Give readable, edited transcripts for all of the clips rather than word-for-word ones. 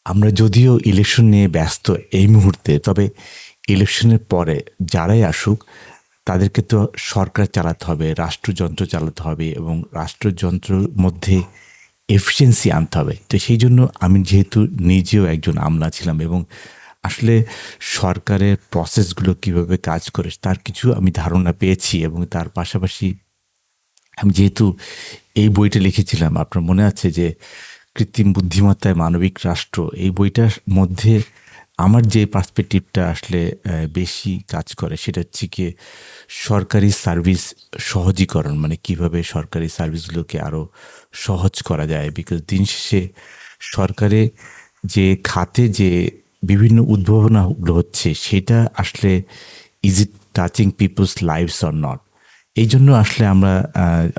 আমরা যদিও ইলেকশন নিয়ে ব্যস্ত এই মুহূর্তে, তবে ইলেকশনের পরে যারাই আসুক তাদেরকে তো সরকার চালাতে হবে, রাষ্ট্রযন্ত্র চালাতে হবে এবং রাষ্ট্রযন্ত্রের মধ্যে এফিসিয়েন্সি আনতে হবে। তো সেই জন্য আমি যেহেতু নিজেও একজন আমলা ছিলাম এবং আসলে সরকারের প্রসেসগুলো কিভাবে কাজ করে তার কিছু আমি ধারণা পেয়েছি এবং তার পাশাপাশি আমি যেহেতু এই বইটা লিখেছিলাম, আপনার মনে আছে যে কৃত্রিম বুদ্ধিমত্তায় মানবিক রাষ্ট্র, এই বইটার মধ্যে আমার যে পার্সপেক্টিভটা আসলে বেশি কাজ করে সেটা হচ্ছে কি সরকারি সার্ভিস সহজীকরণ, মানে কিভাবে সরকারি সার্ভিসগুলোকে আরও সহজ করা যায়। বিকজ দিন শেষে সরকারে যে খাতে যে বিভিন্ন উদ্ভাবনাগুলো হচ্ছে সেটা আসলে is it touching people's lives or not. এই জন্য আসলে আমরা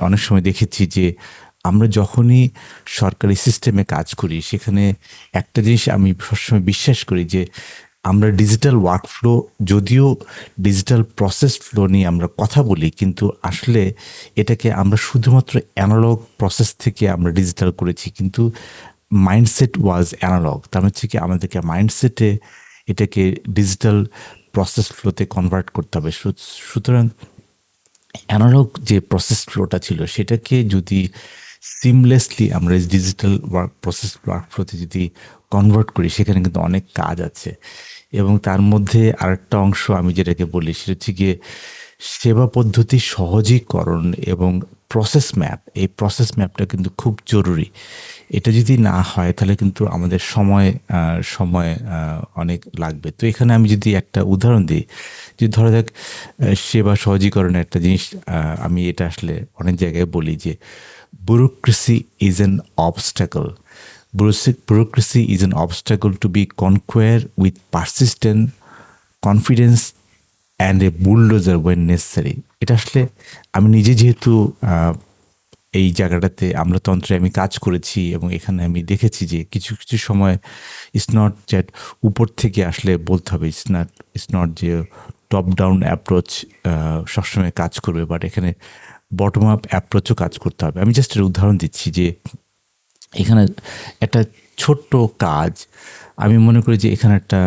অনেক সময় দেখেছি যে আমরা যখনই সরকারি সিস্টেমে কাজ করি সেখানে একটা জিনিস আমি সবসময় বিশ্বাস করি যে আমরা ডিজিটাল ওয়ার্কফ্লো, যদিও ডিজিটাল প্রসেস ফ্লো নিয়ে আমরা কথা বলি, কিন্তু আসলে এটাকে আমরা শুধুমাত্র অ্যানালগ প্রসেস থেকে আমরা ডিজিটাল করেছি, কিন্তু মাইন্ডসেট ওয়াজ অ্যানালগ। তার হচ্ছে কি আমাদেরকে মাইন্ডসেটে এটাকে ডিজিটাল প্রসেস ফ্লোতে কনভার্ট করতে হবে। সুতরাং অ্যানালগ যে প্রসেস ফ্লোটা ছিল সেটাকে যদি সিমলেসলি আমরা ডিজিটাল ওয়ার্ক ফ্লোতে যদি কনভার্ট করি সেখানে কিন্তু অনেক কাজ আছে। এবং তার মধ্যে আরেকটা অংশ আমি যেটাকে বলি সেটা হচ্ছে গিয়ে সেবা পদ্ধতি সহজীকরণ এবং প্রসেস ম্যাপ। এই প্রসেস ম্যাপটা কিন্তু খুব জরুরি। এটা যদি না হয় তাহলে কিন্তু আমাদের সময় অনেক লাগবে। তো এখানে আমি যদি একটা উদাহরণ দিই, যে ধরা যাক সেবা সহজীকরণের একটা জিনিস, আমি এটা আসলে অনেক জায়গায় বলি যে bureaucracy is an obstacle. Bureaucracy is an obstacle to be conquered with persistent confidence and a bulldozer when necessary. এটা আসলে আমি নিজে যেহেতু এই জায়গাটাতে আমলাতন্ত্রে আমি কাজ করেছি এবং এখানে আমি দেখেছি যে কিছু কিছু সময় ইটস নট দ্যাট উপর থেকে আসলে বলতে হবে, ইটস নট যে টপ ডাউন অ্যাপ্রোচ সবসময় কাজ করবে, বাট এখানে বটম আপ অ্যাপ্রোচও কাজ করতে হবে। আমি জাস্ট একটা উদাহরণ দিচ্ছি যে এখানে একটা ছোট্ট কাজ, আমি মনে করি যে এখানে একটা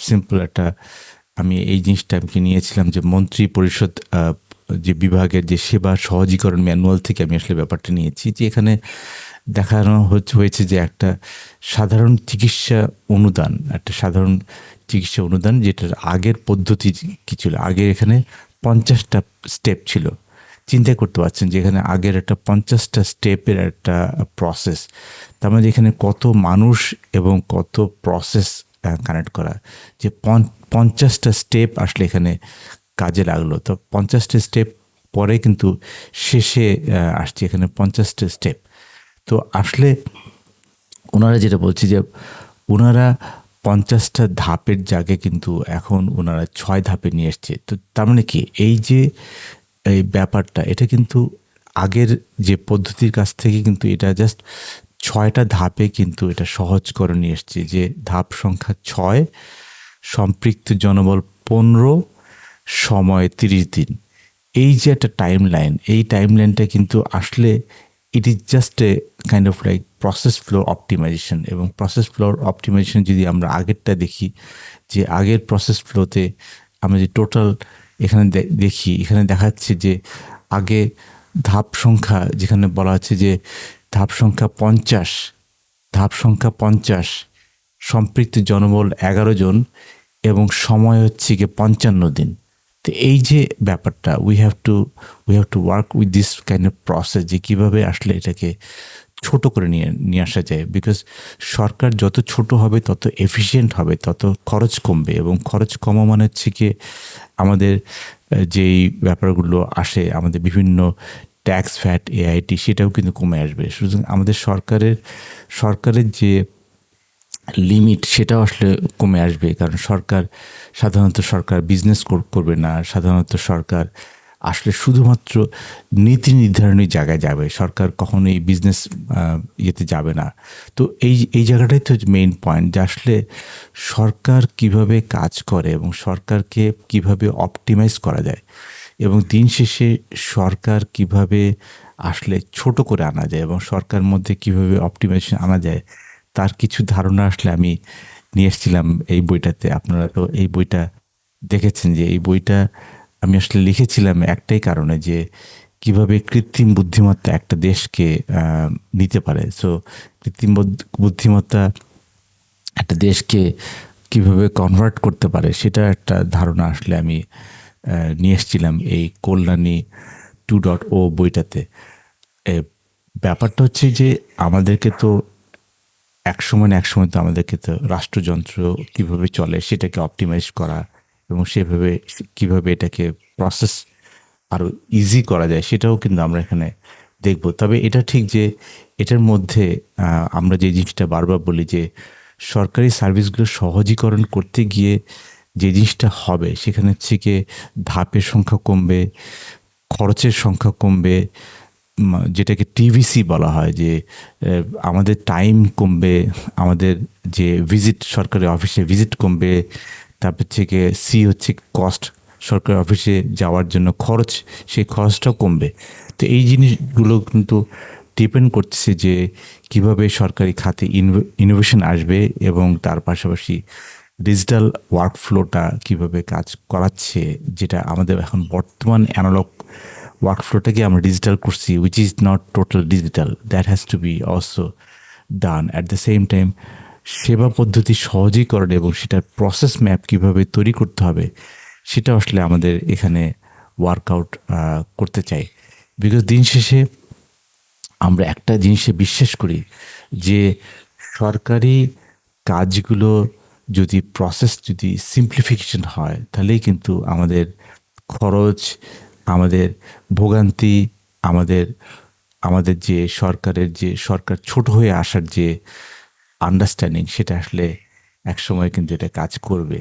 সিম্পল একটা, আমি এই জিনিসটা আমি নিয়েছিলাম যে মন্ত্রী পরিষদ যে বিভাগের যে সেবা সহজীকরণ ম্যানুয়াল থেকে আমি আসলে ব্যাপারটা নিয়েছি, যে এখানে দেখানো হয়েছে যে একটা সাধারণ চিকিৎসা অনুদান, যেটার আগের পদ্ধতি কী ছিল, আগের এখানে 50টা স্টেপ ছিল। চিন্তা করতে পারছেন যে এখানে আগের একটা 50টা স্টেপের একটা প্রসেস, তার মানে এখানে কত মানুষ এবং কত প্রসেস কানেক্ট করা, যে 50টা স্টেপ আসলে এখানে কাজে লাগলো। তো 50টা স্টেপ পরে কিন্তু শেষে আসছে এখানে 50টা স্টেপ। তো আসলে ওনারা যেটা বলছে যে ওনারা 50টা ধাপের জায়গায় কিন্তু এখন ওনারা 6 ধাপে নিয়ে এসছে। তো তার মানে কি এই যে এই ব্যাপারটা, এটা কিন্তু আগের যে পদ্ধতির কাছ থেকে কিন্তু এটা জাস্ট 6টা ধাপে কিন্তু এটা সহজ করে নিয়ে এসছে, যে ধাপ সংখ্যা 6, সম্পৃক্ত জনবল 15, সময় 30 দিন। এই যে একটা টাইমলাইন, এই টাইমলাইনটা কিন্তু আসলে it is just a kind of like process flow optimisation. এবং প্রসেস ফ্লো অপটিমাইজেশন যদি আমরা আগেরটা দেখি, যে আগের প্রসেস ফ্লোতে আমরা যে টোটাল এখানে দেখি, এখানে দেখাচ্ছে যে আগে ধাপ সংখ্যা যেখানে বলা আছে যে ধাপ সংখ্যা 50, সম্পৃক্ত জনবল 11 জন এবং সময় হচ্ছে গিয়ে 55 দিন। তো এই যে ব্যাপারটা we have to work with this kind of process, যে কীভাবে আসলে এটাকে ছোট করে নিয়ে আসা যায়। বিকজ সরকার যত ছোট হবে তত এফিশিয়েন্ট হবে, তত খরচ কমবে, এবং খরচ কমা মানে হচ্ছে কি আমাদের যেই ব্যাপারগুলো আসে, আমাদের বিভিন্ন ট্যাক্স ফ্যাট এআইটি সেটাও কিন্তু কমে আসবে। সুতরাং আমাদের সরকারের যে লিমিট সেটাও আসলে কমে আসবে, কারণ সাধারণত সরকার বিজনেস করবে না, সাধারণত সরকার আসলে শুধুমাত্র নীতি নির্ধারণী জায়গায় যাবে, সরকার কখনোই বিজনেস ইয়েতে যাবে না। তো এই জায়গাটাই তো মেইন পয়েন্ট, যে আসলে সরকার কিভাবে কাজ করে এবং সরকারকে কিভাবে অপটিমাইজ করা যায়, এবং দিন শেষে সরকার কিভাবে আসলে ছোট করে আনা যায় এবং সরকার মধ্যে কিভাবে অপটিমাইজেশন আনা যায়, তার কিছু ধারণা আসলে আমি নিয়ে এসেছিলাম এই বইটাতে। আপনারা তো এই বইটা দেখেছেন যে এই বইটা আমি আসলে লিখেছিলাম একটাই কারণে যে কিভাবে কৃত্রিম বুদ্ধিমত্তা একটা দেশকে নিতে পারে। সো কৃত্রিম বুদ্ধিমত্তা একটা দেশকে কিভাবে কনভার্ট করতে পারে সেটা একটা ধারণা আসলে আমি নিয়ে এসেছিলাম এই কল্যাণী 2.0 বইটাতে। ব্যাপারটা হচ্ছে যে আমাদেরকে তো একসময় না একসময় তো আমাদেরকে তো রাষ্ট্রযন্ত্র কিভাবে চলে সেটাকে অপটিমাইজ করা এবং সেভাবে কিভাবে এটাকে প্রসেস আরও ইজি করা যায় সেটাও কিন্তু আমরা এখানে দেখব। তবে এটা ঠিক যে এটার মধ্যে আমরা যে জিনিসটা বারবার বলি যে সরকারি সার্ভিসগুলো সহজীকরণ করতে গিয়ে যে জিনিসটা হবে সেখানে থেকে ধাপের সংখ্যা কমবে, খরচের সংখ্যা কমবে, যেটাকে টিভিসি বলা হয় যে আমাদের টাইম কমবে, আমাদের যে ভিজিট সরকারি অফিসে ভিজিট কমবে, তারপর থেকে সি হচ্ছে কস্ট, সরকারি অফিসে যাওয়ার জন্য খরচ, সেই খরচটাও কমবে। তো এই জিনিসগুলো কিন্তু ডিপেন্ড করছে যে কিভাবে সরকারি খাতে ইনোভেশন আসবে এবং তার পাশাপাশি ডিজিটাল ওয়ার্কফ্লোটা কিভাবে কাজ করাচ্ছে, যেটা আমাদের এখন বর্তমান অ্যানালগ ওয়ার্কফ্লোটাকে আমরা ডিজিটাল করছি, which is not total digital, that has to be also done. At the same time সেবা পদ্ধতি সহজীকরণ এবং সেটার প্রসেস ম্যাপ কীভাবে তৈরি করতে হবে সেটা আসলে আমাদের এখানে ওয়ার্কআউট করতে চাই। বিকজ দিন শেষে আমরা একটা জিনিসে বিশ্বাস করি যে সরকারি কাজগুলো যদি প্রসেস যদি সিম্পলিফিকেশন হয় তাহলেই কিন্তু আমাদের খরচ, আমাদের ভোগান্তি, আমাদের আমাদের যে সরকারের যে সরকার ছোট হয়ে আসার যে আন্ডারস্ট্যান্ডিং সেটা আসলে একসময় কিন্তু এটা কাজ করবে।